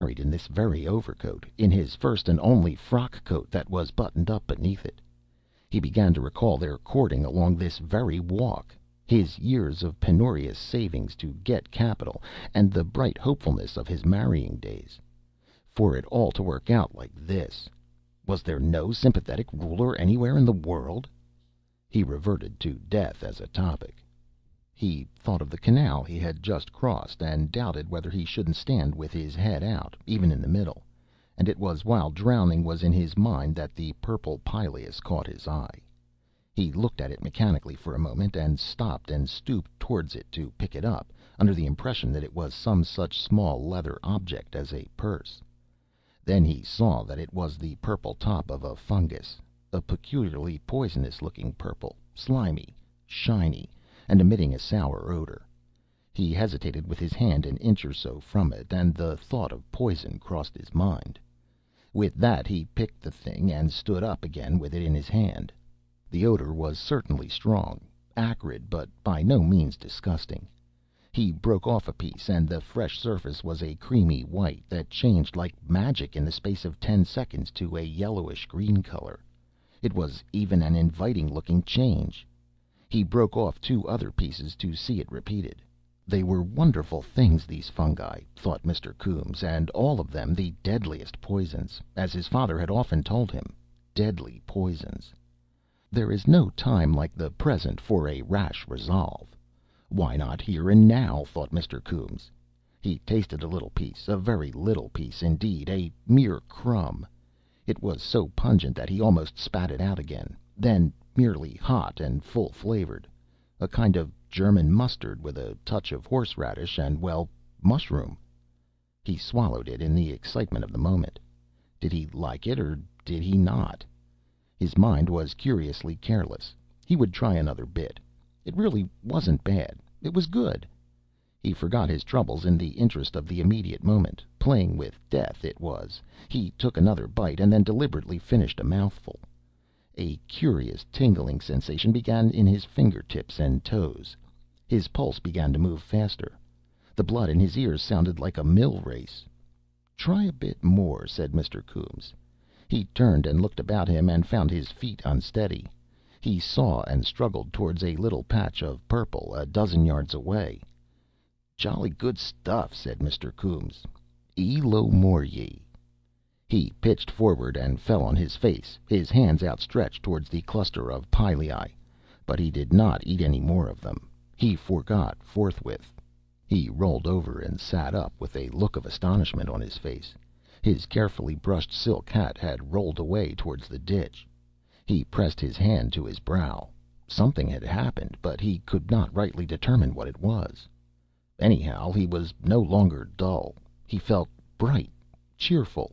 buried in this very overcoat, in his first and only frock coat that was buttoned up beneath it. He began to recall their courting along this very walk, his years of penurious savings to get capital, and the bright hopefulness of his marrying days. For it all to work out like this! Was there no sympathetic ruler anywhere in the world? He reverted to death as a topic. He thought of the canal he had just crossed, and doubted whether he shouldn't stand with his head out, even in the middle, and it was while drowning was in his mind that the purple Pileus caught his eye. He looked at it mechanically for a moment, and stopped and stooped towards it to pick it up, under the impression that it was some such small leather object as a purse. Then he saw that it was the purple top of a fungus, a peculiarly poisonous-looking purple, slimy, shiny, and emitting a sour odor. He hesitated with his hand an inch or so from it, and the thought of poison crossed his mind. With that he picked the thing and stood up again with it in his hand. The odor was certainly strong, acrid, but by no means disgusting. He broke off a piece, and the fresh surface was a creamy white that changed like magic in the space of 10 seconds to a yellowish green color. It was even an inviting-looking change. He broke off 2 other pieces to see it repeated. They were wonderful things, these fungi, thought Mr. Coombes, and all of them the deadliest poisons, as his father had often told him, deadly poisons. There is no time like the present for a rash resolve. Why not here and now, thought Mr. Coombes. He tasted a little piece, a very little piece indeed, a mere crumb. It was so pungent that he almost spat it out again, then merely hot and full-flavored, a kind of German mustard with a touch of horseradish and, well, mushroom. He swallowed it in the excitement of the moment. Did he like it or did he not? His mind was curiously careless. He would try another bit. It really wasn't bad. It was good. He forgot his troubles in the interest of the immediate moment. Playing with death it was. He took another bite and then deliberately finished a mouthful. A curious tingling sensation began in his fingertips and toes. His pulse began to move faster. The blood in his ears sounded like a mill race. "Try a bit more," said Mr. Coombes. He turned and looked about him and found his feet unsteady. He saw and struggled towards a little patch of purple a dozen yards away. "Jolly good stuff," said Mr. Coombes. "E lo more ye." He pitched forward and fell on his face, his hands outstretched towards the cluster of pilei, but he did not eat any more of them. He forgot forthwith. He rolled over and sat up with a look of astonishment on his face. His carefully brushed silk hat had rolled away towards the ditch. He pressed his hand to his brow. Something had happened, but he could not rightly determine what it was. Anyhow, he was no longer dull. He felt bright, cheerful,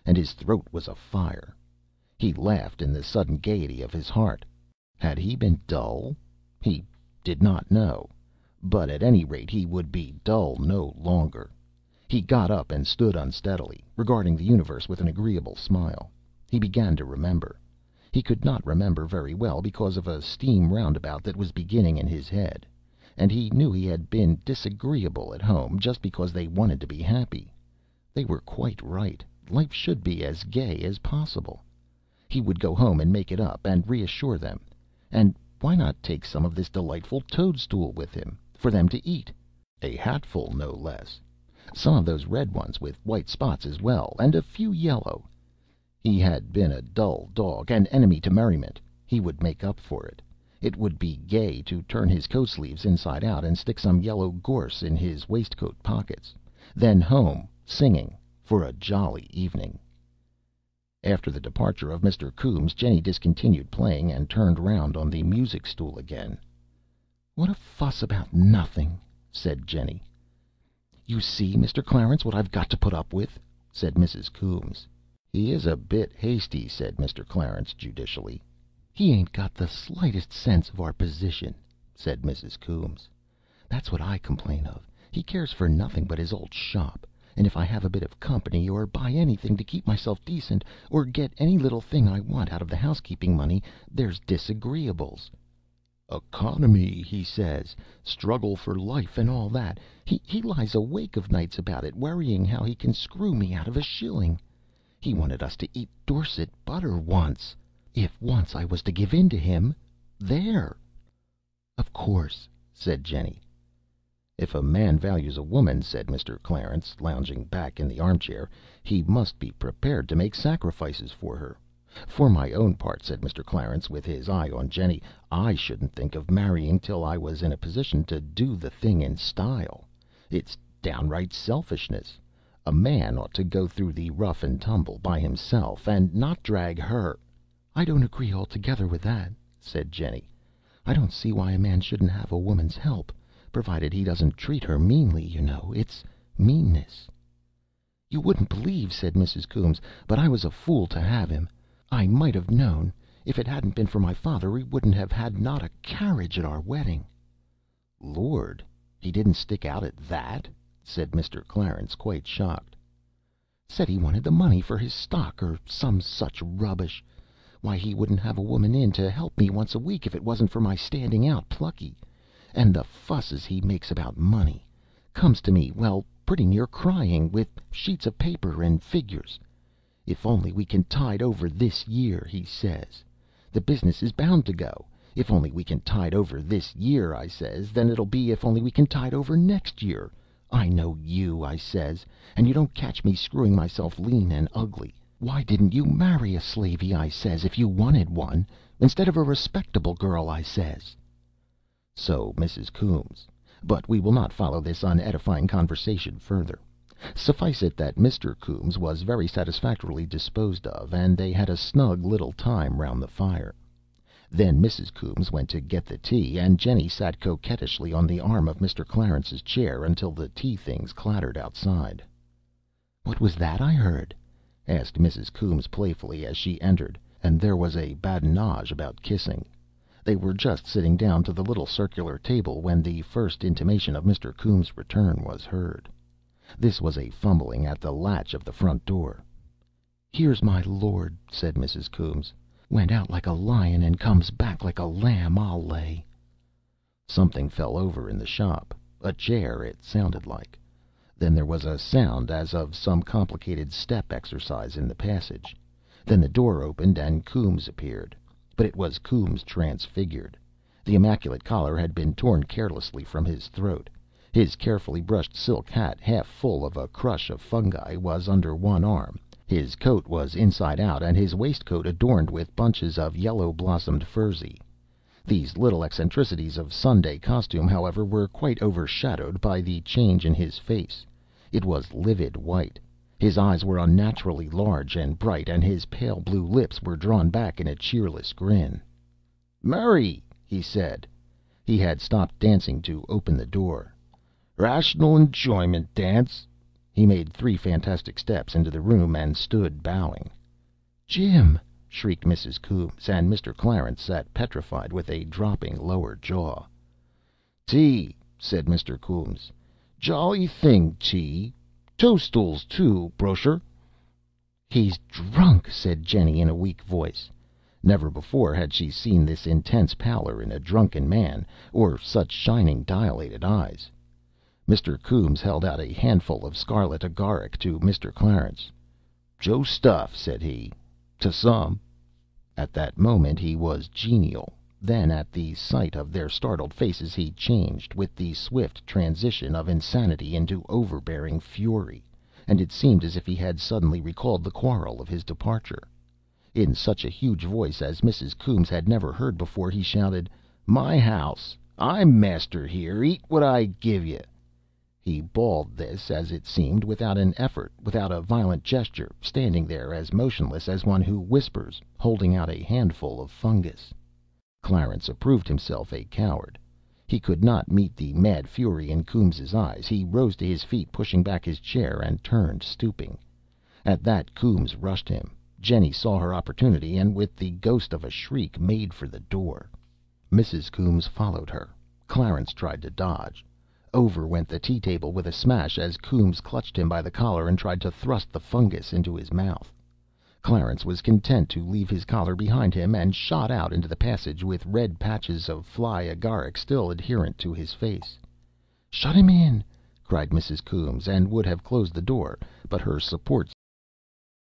and his throat was afire. He laughed in the sudden gaiety of his heart. Had he been dull? He did not know, but at any rate he would be dull no longer. He got up and stood unsteadily, regarding the universe with an agreeable smile. He began to remember. He could not remember very well because of a steam roundabout that was beginning in his head, and he knew he had been disagreeable at home just because they wanted to be happy. They were quite right. Life should be as gay as possible. He would go home and make it up, and reassure them. And why not take some of this delightful toadstool with him, for them to eat? A hatful, no less. Some of those red ones with white spots as well, and a few yellow. He had been a dull dog, an enemy to merriment. He would make up for it. It would be gay to turn his coat sleeves inside out and stick some yellow gorse in his waistcoat pockets. Then home, singing, for a jolly evening. After the departure of Mr. Coombes, Jenny discontinued playing and turned round on the music stool again. "What a fuss about nothing," said Jenny. "You see, Mr. Clarence, what I've got to put up with," said Mrs. Coombes. "He is a bit hasty," said Mr. Clarence judicially. "He ain't got the slightest sense of our position," said Mrs. Coombes. "That's what I complain of. He cares for nothing but his old shop. And if I have a bit of company, or buy anything to keep myself decent, or get any little thing I want out of the housekeeping money, there's disagreeables." Economy, he says, struggle for life and all that. He lies awake of nights about it, worrying how he can screw me out of a shilling. He wanted us to eat Dorset butter once. If once I was to give in to him, there. Of course, said Jenny. If a man values a woman, said Mr. Clarence, lounging back in the armchair, he must be prepared to make sacrifices for her. For my own part, said Mr. Clarence, with his eye on Jenny, I shouldn't think of marrying till I was in a position to do the thing in style. It's downright selfishness. A man ought to go through the rough and tumble by himself, and not drag her. I don't agree altogether with that, said Jenny. I don't see why a man shouldn't have a woman's help, provided he doesn't treat her meanly, you know. It's meanness. You wouldn't believe, said Mrs. Coombs, but I was a fool to have him. I might have known. If it hadn't been for my father, we wouldn't have had not a carriage at our wedding. Lord, he didn't stick out at that, said Mr. Clarence, quite shocked. Said he wanted the money for his stock, or some such rubbish. Why, he wouldn't have a woman in to help me once a week if it wasn't for my standing out plucky. And the fusses he makes about money comes to me, well, pretty near crying, with sheets of paper and figures. If only we can tide over this year, he says. The business is bound to go. If only we can tide over this year, I says, then it'll be if only we can tide over next year. I know you, I says, and you don't catch me screwing myself lean and ugly. Why didn't you marry a slavey, I says, if you wanted one, instead of a respectable girl, I says. So, Mrs. Coombs, but we will not follow this unedifying conversation further. Suffice it that Mr. Coombs was very satisfactorily disposed of, and they had a snug little time round the fire. Then Mrs. Coombs went to get the tea, and Jenny sat coquettishly on the arm of Mr. Clarence's chair until the tea things clattered outside. "What was that I heard?" asked Mrs. Coombs playfully as she entered, and there was a badinage about kissing. They were just sitting down to the little circular table when the first intimation of Mr. Coombs' return was heard. This was a fumbling at the latch of the front door. "Here's my lord," said Mrs. Coombs. "Went out like a lion and comes back like a lamb, I'll lay." Something fell over in the shop. A chair, it sounded like. Then there was a sound as of some complicated step exercise in the passage. Then the door opened and Coombs appeared. But it was Coombs transfigured. The immaculate collar had been torn carelessly from his throat. His carefully brushed silk hat, half full of a crush of fungi, was under one arm. His coat was inside out, and his waistcoat adorned with bunches of yellow-blossomed furze. These little eccentricities of Sunday costume, however, were quite overshadowed by the change in his face. It was livid white. His eyes were unnaturally large and bright, and his pale blue lips were drawn back in a cheerless grin. "Murray," he said. He had stopped dancing to open the door. "Rational enjoyment dance." He made 3 fantastic steps into the room and stood bowing. "Jim!" shrieked Mrs. Coombs, and Mr. Clarence sat petrified with a dropping lower jaw. "Tea," said Mr. Coombs. "Jolly thing, tea. Toastools, too, brosher." "He's drunk," said Jenny in a weak voice. Never before had she seen this intense pallor in a drunken man, or such shining, dilated eyes. Mr. Coombs held out a handful of scarlet agaric to Mr. Clarence. "Joe stuff," said he, "to some." At that moment he was genial. Then, at the sight of their startled faces, he changed, with the swift transition of insanity into overbearing fury, and it seemed as if he had suddenly recalled the quarrel of his departure. In such a huge voice as Mrs. Coombs had never heard before, he shouted, "My house! I'm master here! Eat what I give you!" He bawled this, as it seemed, without an effort, without a violent gesture, standing there as motionless as one who whispers, holding out a handful of fungus. Clarence approved himself a coward. He could not meet the mad fury in Coombs's eyes. He rose to his feet, pushing back his chair, and turned, stooping. At that Coombs rushed him. Jenny saw her opportunity, and with the ghost of a shriek made for the door. Mrs. Coombs followed her. Clarence tried to dodge. Over went the tea table with a smash as Coombs clutched him by the collar and tried to thrust the fungus into his mouth. Clarence was content to leave his collar behind him, and shot out into the passage with red patches of fly agaric still adherent to his face. "Shut him in!" cried Mrs. Coombes, and would have closed the door, but her support